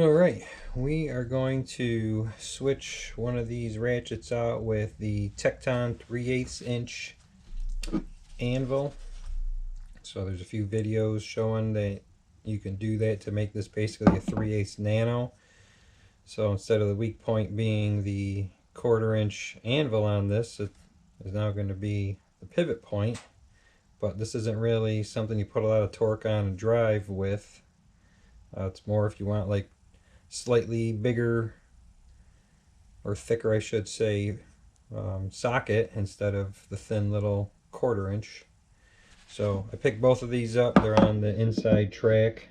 Alright, we are going to switch one of these ratchets out with the TEKTON 3/8 inch anvil. So there's a few videos showing that you can do that to make this basically a 3/8 nano. So instead of the weak point being the 1/4 inch anvil on this, it is now going to be the pivot point. But this isn't really something you put a lot of torque on and drive with. It's more if you want like slightly bigger or thicker, I should say, socket instead of the thin little 1/4 inch. So I picked both of these up. They're on the inside track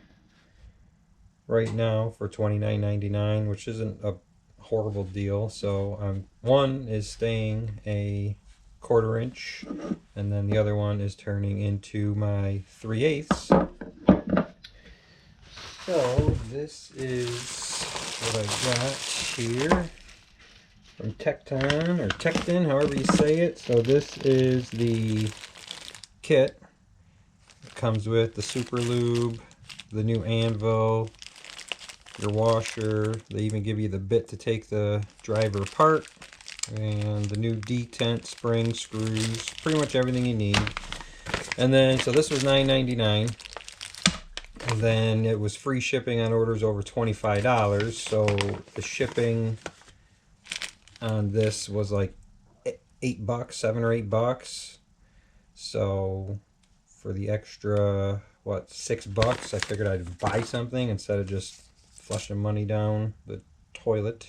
right now for $29.99, which isn't a horrible deal. So one is staying a 1/4 inch, and then the other one is turning into my 3/8. So this is what I got here from TEKTON, or TEKTON, however you say it. So this is the kit. It comes with the super lube, the new anvil, your washer. They even give you the bit to take the driver apart, and the new detent, spring, screws, pretty much everything you need. And then, so this was $9.99. And then it was free shipping on orders over $25. So the shipping on this was like $8, $7 or $8. So for the extra, what, $6, I figured I'd buy something instead of just flushing money down the toilet.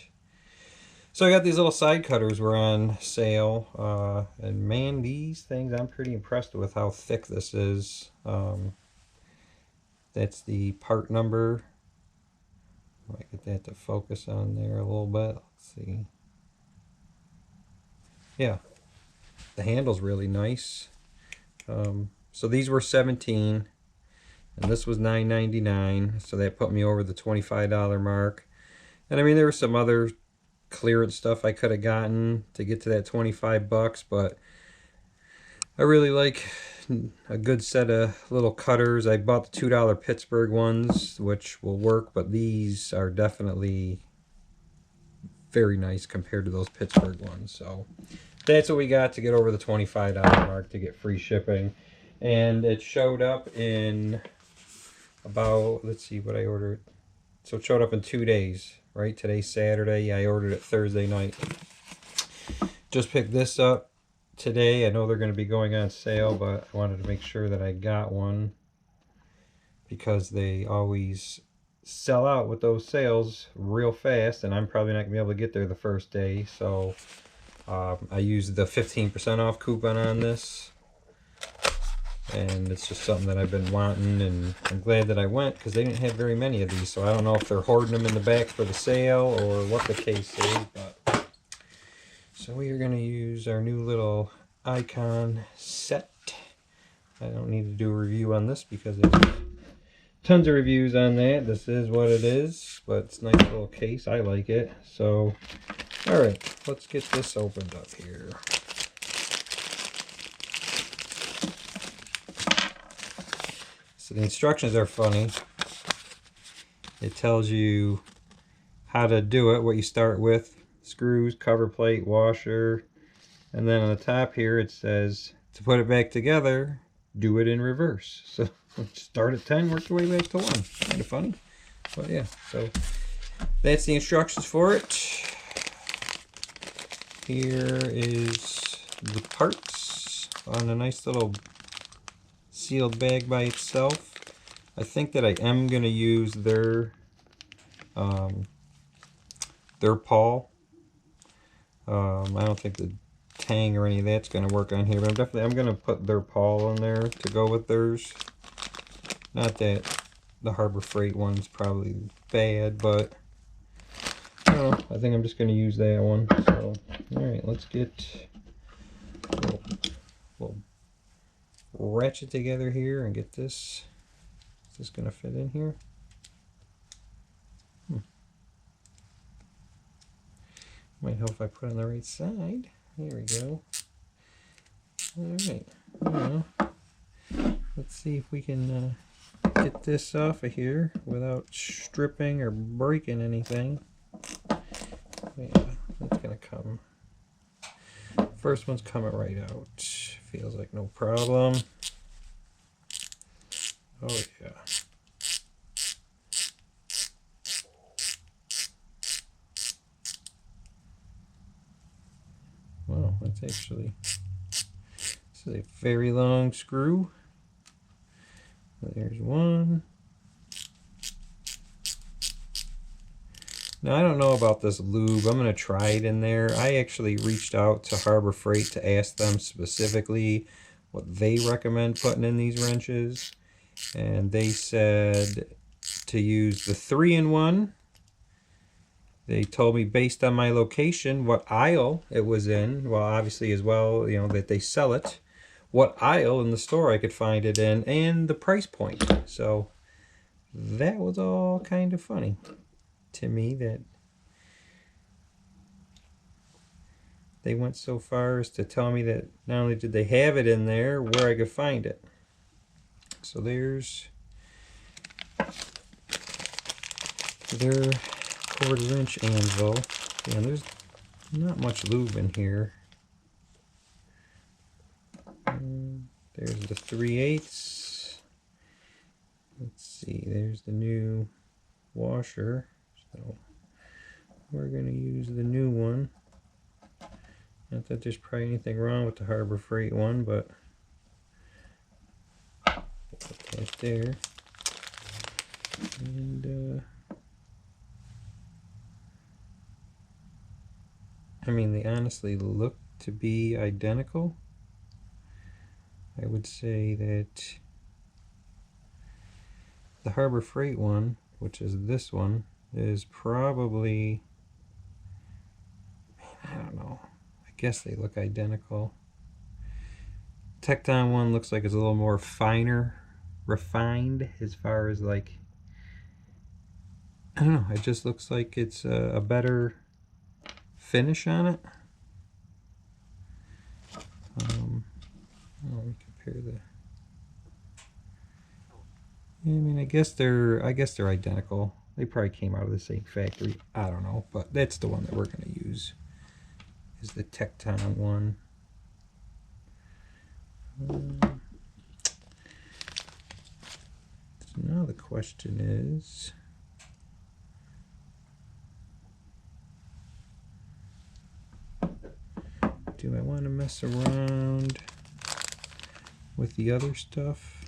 So I got these little side cutters were on sale, and man, these things, I'm pretty impressed with how thick this is. That's the part number. Might get that to focus on there a little bit. Let's see. Yeah, the handle's really nice. So these were $17, and this was $9.99. So that put me over the $25 mark. And I mean, there was some other clearance stuff I could have gotten to get to that $25, but I really like a good set of little cutters. I bought the $2 Pittsburgh ones, which will work, but these are definitely very nice compared to those Pittsburgh ones. So that's what we got to get over the $25 mark to get free shipping. And it showed up in about, let's see what I ordered. So it showed up in 2 days, right? Today's Saturday. I ordered it Thursday night. Just picked this up today. I know they're going to be going on sale, but I wanted to make sure that I got one because they always sell out with those sales real fast, and I'm probably not going to be able to get there the first day. So I used the 15% off coupon on this, and it's just something that I've been wanting, and I'm glad that I went because they didn't have very many of these. So I don't know if they're hoarding them in the back for the sale or what the case is, but so we are going to use our new little icon set. I don't need to do a review on this because there's tons of reviews on that. This is what it is, but it's a nice little case. I like it. So, alright, let's get this opened up here. So the instructions are funny. It tells you how to do it, what you start with. Screws, cover plate, washer, and then on the top here it says to put it back together, do it in reverse. So start at 10, work your way back to 1. Kind of funny, but yeah. So that's the instructions for it. Here is the parts on a nice little sealed bag by itself. I think that I am going to use their pawl. I don't think the tang or any of that's going to work on here, but I'm going to put their pawl in there to go with theirs. Not that the Harbor Freight one's probably bad, but I don't know. I think I'm just going to use that one. So, alright, let's get a little ratchet together here and get this. Is this going to fit in here? Might help if I put it on the right side. There we go. Alright. Let's see if we can get this off of here without stripping or breaking anything. Yeah, that's gonna come. First one's coming right out. Feels like no problem. Oh yeah. Wow, that's actually, this is a very long screw. There's one. Now I don't know about this lube. I'm gonna try it in there. I actually reached out to Harbor Freight to ask them specifically what they recommend putting in these wrenches, and they said to use the 3-in-1. They told me based on my location what aisle it was in. Well, obviously as well, you know, that they sell it, what aisle in the store I could find it in, and the price point. So that was all kind of funny to me that they went so far as to tell me that not only did they have it in there, where I could find it. So there's their 1/4-inch anvil. And there's not much lube in here. There's the 3/8. Let's see, there's the new washer. So we're going to use the new one. Not that there's probably anything wrong with the Harbor Freight one, but put that there. And I mean, they honestly look to be identical. I would say that the Harbor Freight one, which is this one, is probably, I don't know, I guess they look identical. TEKTON one looks like it's a little more finer, refined as far as like, I don't know, it just looks like it's a better finish on it. Let me compare the. I mean, I guess they're identical. They probably came out of the same factory. I don't know, but that's the one that we're going to use. Is the TEKTON one. So now the question is, do I want to mess around with the other stuff?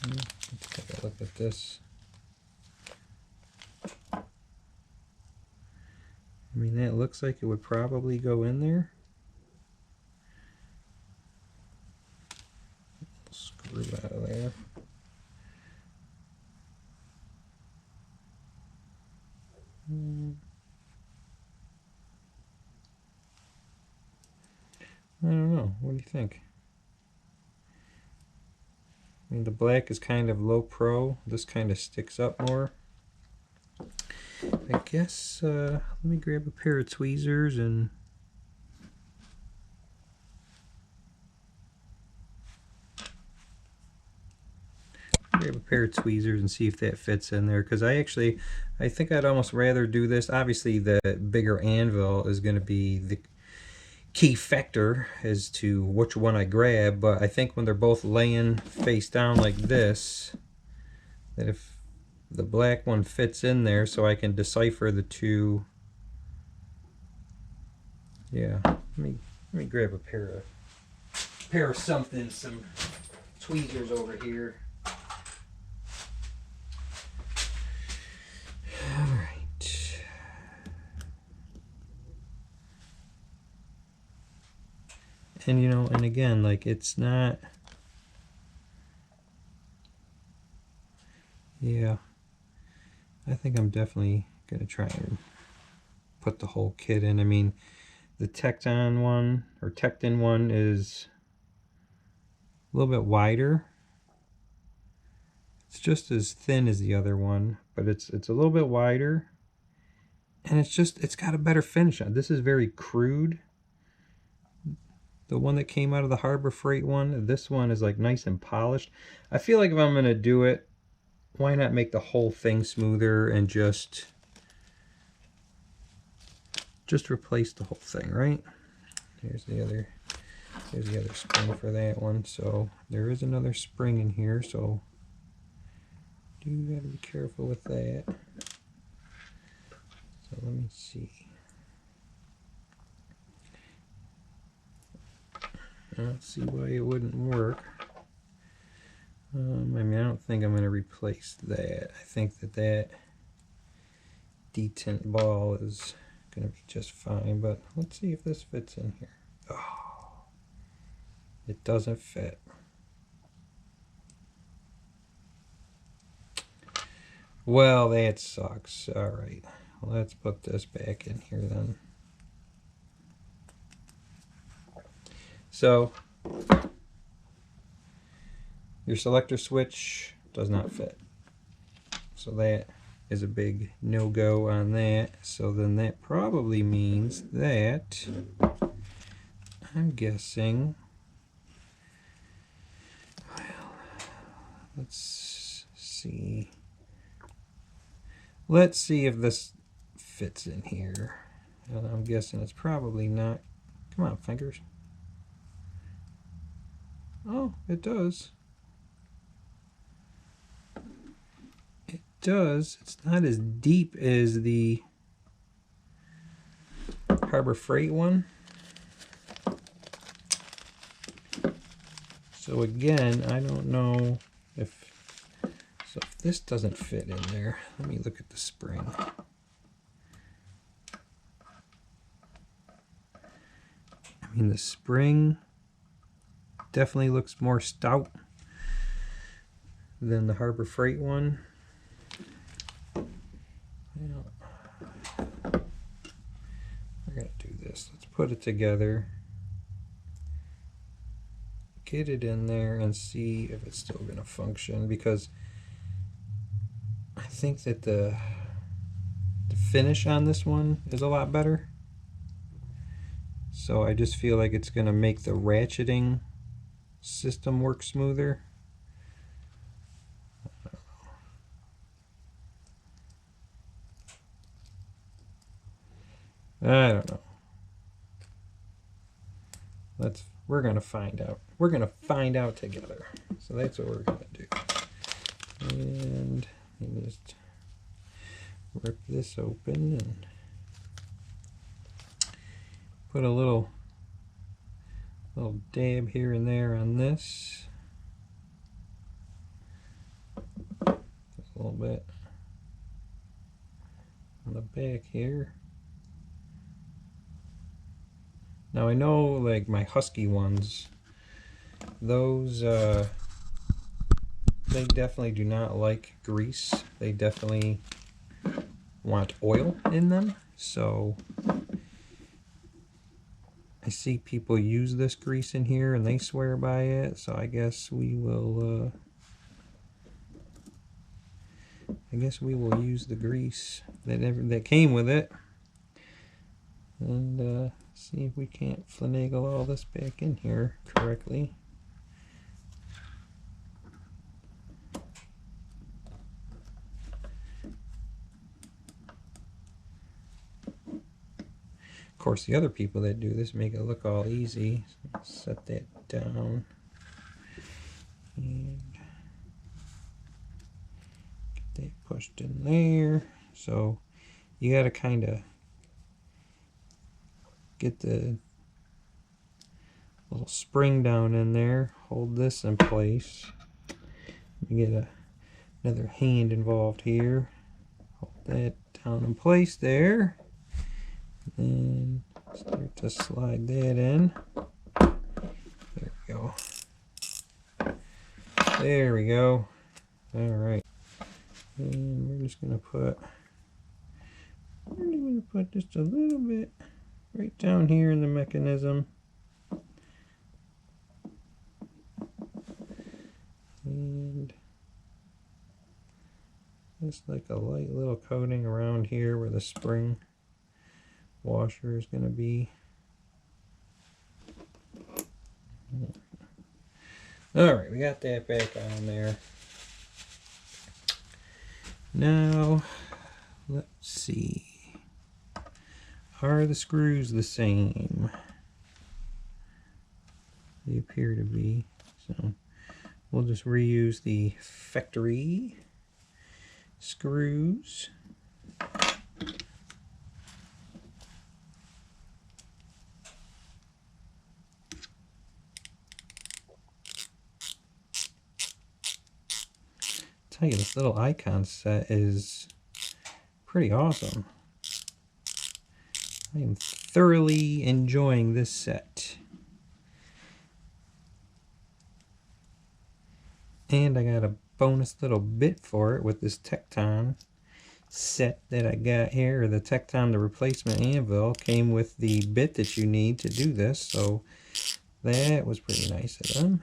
Let's take a look at this. I mean, that looks like it would probably go in there. Screw out of there. I don't know. What do you think? I mean, the black is kind of low pro. This kind of sticks up more. I guess, let me grab a pair of tweezers and see if that fits in there, because I think I'd almost rather do this. Obviously the bigger anvil is going to be the key factor as to which one I grab, but I think when they're both laying face down like this, that if the black one fits in there so I can decipher the two. Yeah, let me grab a pair of something, some tweezers over here. All right. And you know, and again, like, it's not, yeah, I think I'm definitely gonna try and put the whole kit in. I mean, the TEKTON one, or TEKTON one, is a little bit wider. It's just as thin as the other one, but it's a little bit wider, and it's got a better finish on it. This is very crude. the one that came out of the Harbor Freight one. This one is like nice and polished. I feel like if I'm gonna do it, why not make the whole thing smoother and just replace the whole thing, right? Here's the other spring for that one. So there is another spring in here, so do gotta be careful with that. So let me see. I don't see why it wouldn't work. I mean, I don't think I'm going to replace that. I think that detent ball is going to be just fine, but let's see if this fits in here. Oh, it doesn't fit. Well, that sucks. All right, let's put this back in here then. So your selector switch does not fit. So that is a big no-go on that. So then that probably means that, I'm guessing, well, let's see. Let's see if this fits in here. I'm guessing it's probably not. Come on, fingers. Oh, it does. It does. It's not as deep as the Harbor Freight one. So again, I don't know if this doesn't fit in there. Let me look at the spring. I mean, the spring definitely looks more stout than the Harbor Freight one. We're gonna do this. Let's put it together, get it in there, and see if it's still gonna function, because I think that the finish on this one is a lot better. So I just feel like it's gonna make the ratcheting system work smoother. I don't know. We're gonna find out. We're gonna find out together. So that's what we're gonna do. And let me just rip this open and put a little dab here and there on this. Just a little bit on the back here. Now I know, like my Husky ones, those they definitely do not like grease. They definitely want oil in them. So I see people use this grease in here and they swear by it. So I guess we will use the grease that came with it, and see if we can't finagle all this back in here correctly. Of course, the other people that do this make it look all easy. So set that down and get that pushed in there. So you got to kind of get the little spring down in there, hold this in place. You get another hand involved here. Hold that down in place there. And start to slide that in. There we go. There we go. Alright. And we're just gonna put just a little bit right down here in the mechanism. And just like a light little coating around here where the spring washer is going to be. Alright, we got that back on there. Now, let's see. Are the screws the same? They appear to be. So we'll just reuse the factory screws. Tell you, this little icon set is pretty awesome. I am thoroughly enjoying this set. And I got a bonus little bit for it with this TEKTON set that I got here. The TEKTON, the replacement anvil, came with the bit that you need to do this, so that was pretty nice of them.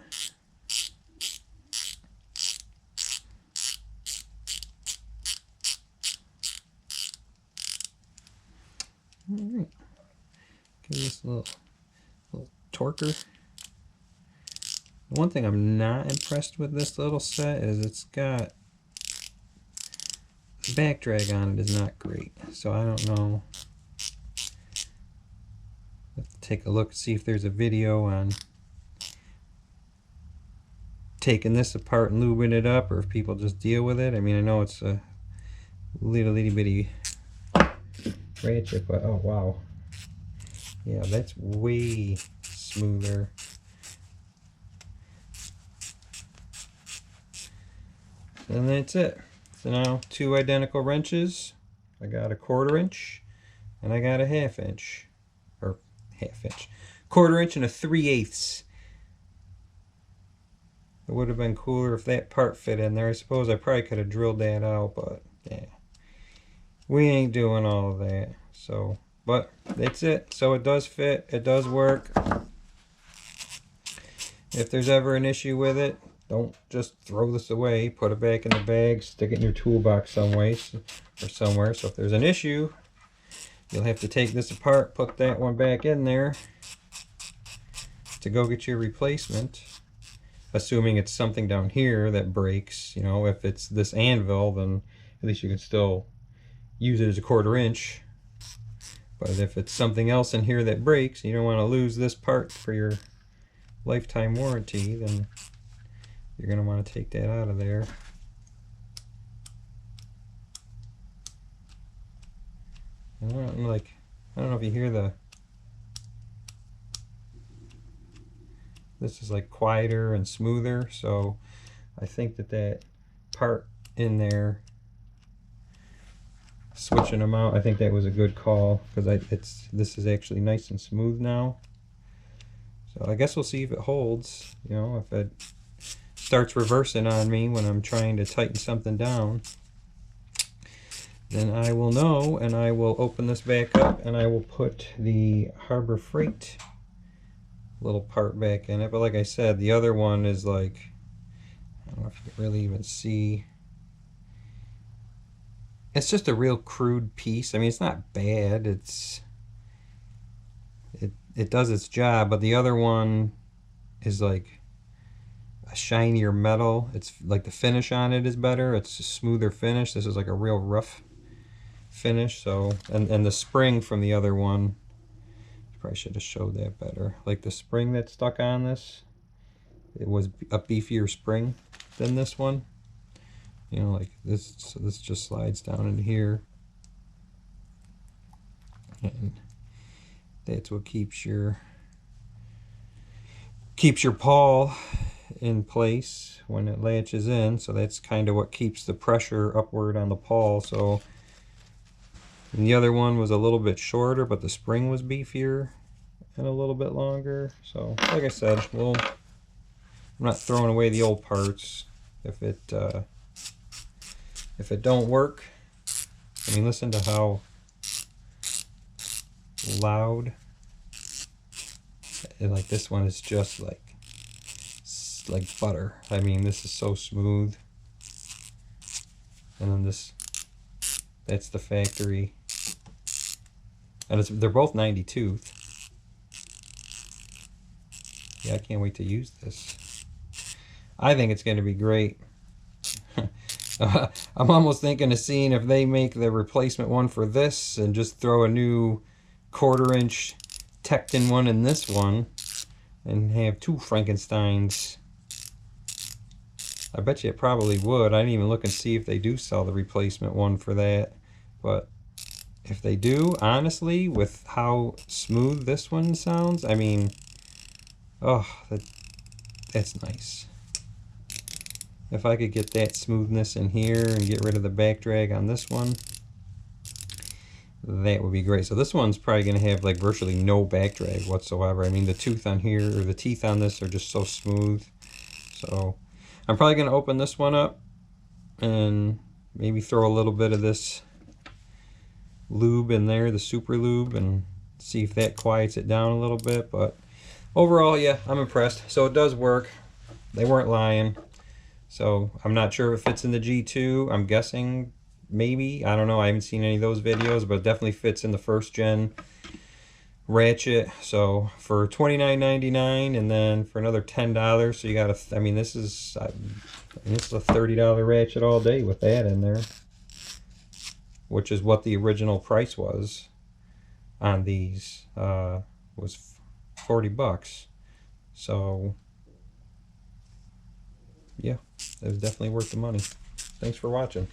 Alright, give this a little torquer. One thing I'm not impressed with this little set is it's got the back drag on it is not great, so I don't know. Let's take a look and see if there's a video on taking this apart and lubing it up, or if people just deal with it. I mean, I know it's a little bitty ratchet, but oh wow, yeah, that's way smoother. And that's it. So now 2 identical wrenches. I got a 1/4 inch and I got a 1/2 inch, or 1/2 inch, 1/4 inch and a 3/8. It would have been cooler if that part fit in there. I suppose I probably could have drilled that out, but yeah, we ain't doing all of that. So, but that's it. So it does fit, it does work. If there's ever an issue with it, don't just throw this away. Put it back in the bag, stick it in your toolbox some way or somewhere. So if there's an issue, you'll have to take this apart, put that one back in there to go get your replacement. Assuming it's something down here that breaks. You know, if it's this anvil, then at least you can still use it as a 1/4 inch. But if it's something else in here that breaks, you don't want to lose this part for your lifetime warranty, then you're going to want to take that out of there. I don't know if you hear the, this is like quieter and smoother, so I think that part in there, switching them out, I think that was a good call, because this is actually nice and smooth now. So I guess we'll see if it holds. You know, if it starts reversing on me when I'm trying to tighten something down, then I will know, and I will open this back up and I will put the Harbor Freight little part back in it. But like I said, the other one is like, I don't know if you can really even see. It's just a real crude piece. I mean, it's not bad. It does its job, but the other one is like a shinier metal. It's like the finish on it is better. It's a smoother finish. This is like a real rough finish. So, and the spring from the other one, probably should have showed that better. Like the spring that's stuck on this, it was a beefier spring than this one. You know, like this, so this just slides down into here. And that's what keeps your pawl in place when it latches in. So that's kind of what keeps the pressure upward on the pawl. So, and the other one was a little bit shorter, but the spring was beefier and a little bit longer. So like I said, I'm not throwing away the old parts if it don't work. I mean, listen to how loud, and like this one is just like butter. I mean, this is so smooth. And then that's the factory, and they're both 90 tooth. Yeah, I can't wait to use this. I think it's going to be great. I'm almost thinking of seeing if they make the replacement one for this and just throw a new 1/4-inch TEKTON one in this one and have 2 Frankensteins. I bet you it probably would. I didn't even look and see if they do sell the replacement one for that. But if they do, honestly, with how smooth this one sounds, I mean, oh, that's nice. If I could get that smoothness in here and get rid of the back drag on this one, that would be great. So this one's probably going to have like virtually no back drag whatsoever. I mean, the tooth on here, or the teeth on this, are just so smooth. So I'm probably going to open this one up and maybe throw a little bit of this lube in there, the super lube, and see if that quiets it down a little bit. But overall, yeah, I'm impressed. So it does work. They weren't lying. So I'm not sure if it fits in the G2. I'm guessing maybe. I don't know. I haven't seen any of those videos, but it definitely fits in the 1st gen ratchet. So for $29.99, and then for another $10, so you got to, I mean, this is a $30 ratchet all day with that in there, which is what the original price was on these, was 40 bucks. So yeah, it was definitely worth the money. Thanks for watching.